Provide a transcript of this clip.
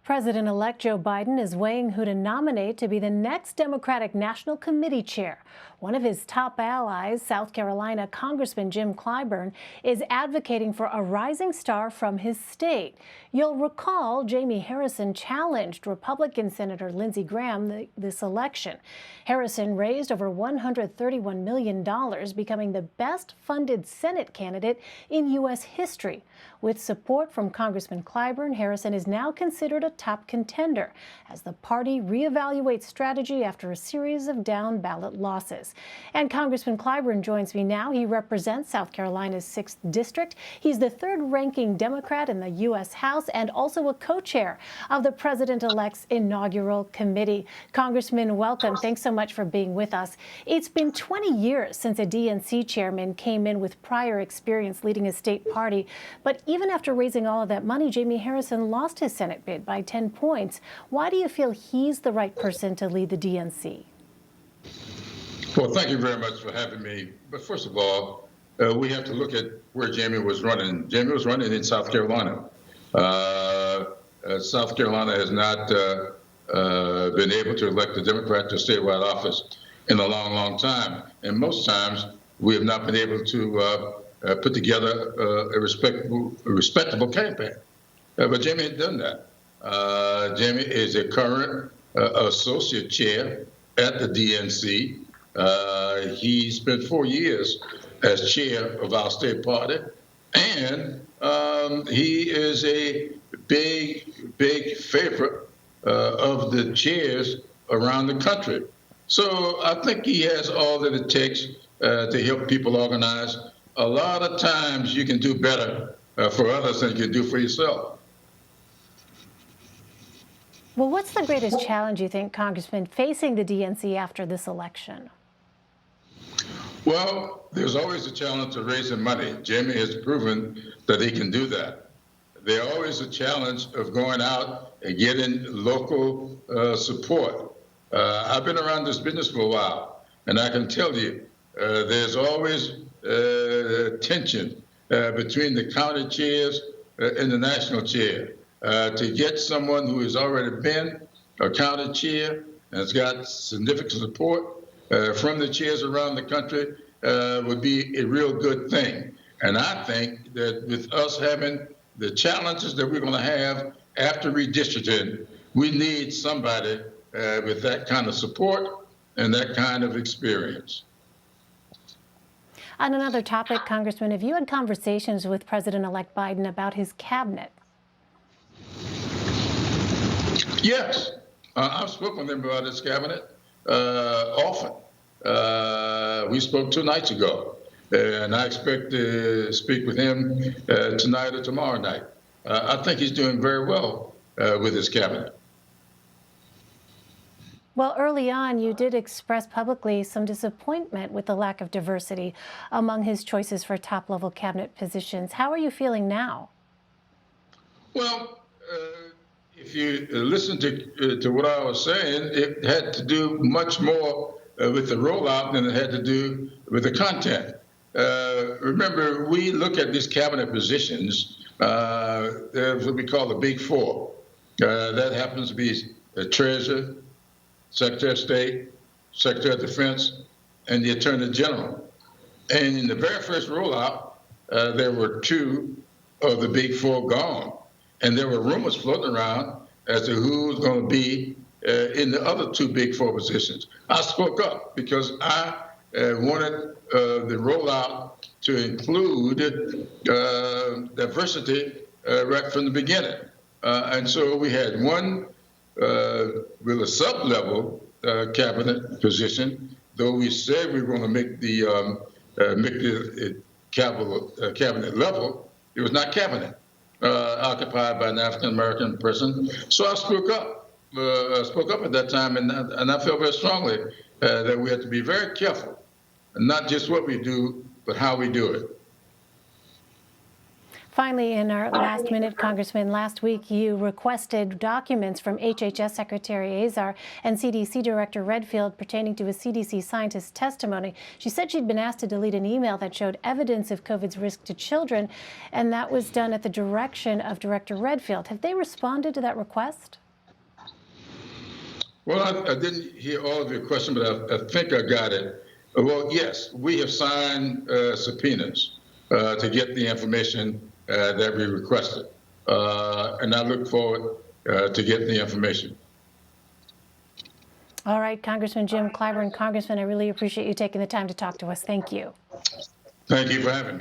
President-elect Joe Biden is weighing who to nominate to be the next Democratic National Committee chair. One of his top allies, South Carolina Congressman Jim Clyburn, is advocating for a rising star from his state. You'll recall Jaime Harrison challenged Republican Senator Lindsey Graham this election. Harrison raised over $131 million, becoming the best-funded Senate candidate in U.S. history. With support from Congressman Clyburn, Harrison is now considered a top contender as the party reevaluates strategy after a series of down-ballot losses. And Congressman Clyburn joins me now. He represents South Carolina's 6th District. He's the third-ranking Democrat in the U.S. House and also a co-chair of the President-elect's inaugural committee. Congressman, welcome. Thanks so much for being with us. It's been 20 years since a DNC chairman came in with prior experience leading a state party. But even after raising all of that money, Jaime Harrison lost his Senate bid by 10 points. Why do you feel he's the right person to lead the DNC? Well, thank you very much for having me. But first of all, we have to look at where Jaime was running. Jaime was running in South Carolina. South Carolina has not been able to elect a Democrat to statewide office in a long, long time. And most times, we have not been able to put together a respectable campaign. But Jaime had done that. Jaime is a current associate chair at the DNC. He spent 4 years as chair of our state party, and he is a big favorite of the chairs around the country. So I think he has all that it takes to help people organize. A lot of times you can do better for others than you can do for yourself. Well, what's the greatest challenge, you think, Congressman, facing the DNC after this election? Well, there's always a challenge to raising money. Jaime has proven that he can do that. There's always a challenge of going out and getting local support. I've been around this business for a while, and I can tell you there's always tension between the county chairs and the national chair. To get someone who has already been a county chair and has got significant support from the chairs around the country would be a real good thing. And I think that with us having the challenges that we're going to have after redistricting, we need somebody with that kind of support and that kind of experience. On another topic, Congressman, have you had conversations with President-elect Biden about his cabinet? Yes, I've spoken with him about his cabinet often. We spoke 2 nights ago, and I expect to speak with him tonight or tomorrow night. I think he's doing very well with his cabinet. Well, early on, you did express publicly some disappointment with the lack of diversity among his choices for top-level cabinet positions. How are you feeling now? Well, if you listen to what I was saying, it had to do much more with the rollout than it had to do with the content. Remember, we look at these cabinet positions, there's what we call the Big Four. That happens to be the Treasurer, Secretary of State, Secretary of Defense, and the Attorney General. And in the very first rollout, there were 2 of the Big Four gone. And there were rumors floating around as to who was going to be in the other 2 Big Four positions. I spoke up because I wanted the rollout to include diversity right from the beginning. And so we had one with a sub-level cabinet position, though we said we were going to make the cabinet level. It was not cabinet. Occupied by an African-American person. So I spoke up. At that time, and I felt very strongly that we have to be very careful, not just what we do, but how we do it. Finally, in our last minute, Congressman, last week you requested documents from HHS Secretary Azar and CDC Director Redfield pertaining to a CDC scientist's testimony. She said she'd been asked to delete an email that showed evidence of COVID's risk to children, and that was done at the direction of Director Redfield. Have they responded to that request? Well, I didn't hear all of your question, but I think I got it. Well, yes, we have signed subpoenas to get the information that we requested. And I look forward to getting the information. All right, Congressman Jim Clyburn. Congressman, I really appreciate you taking the time to talk to us. Thank you. Thank you for having me.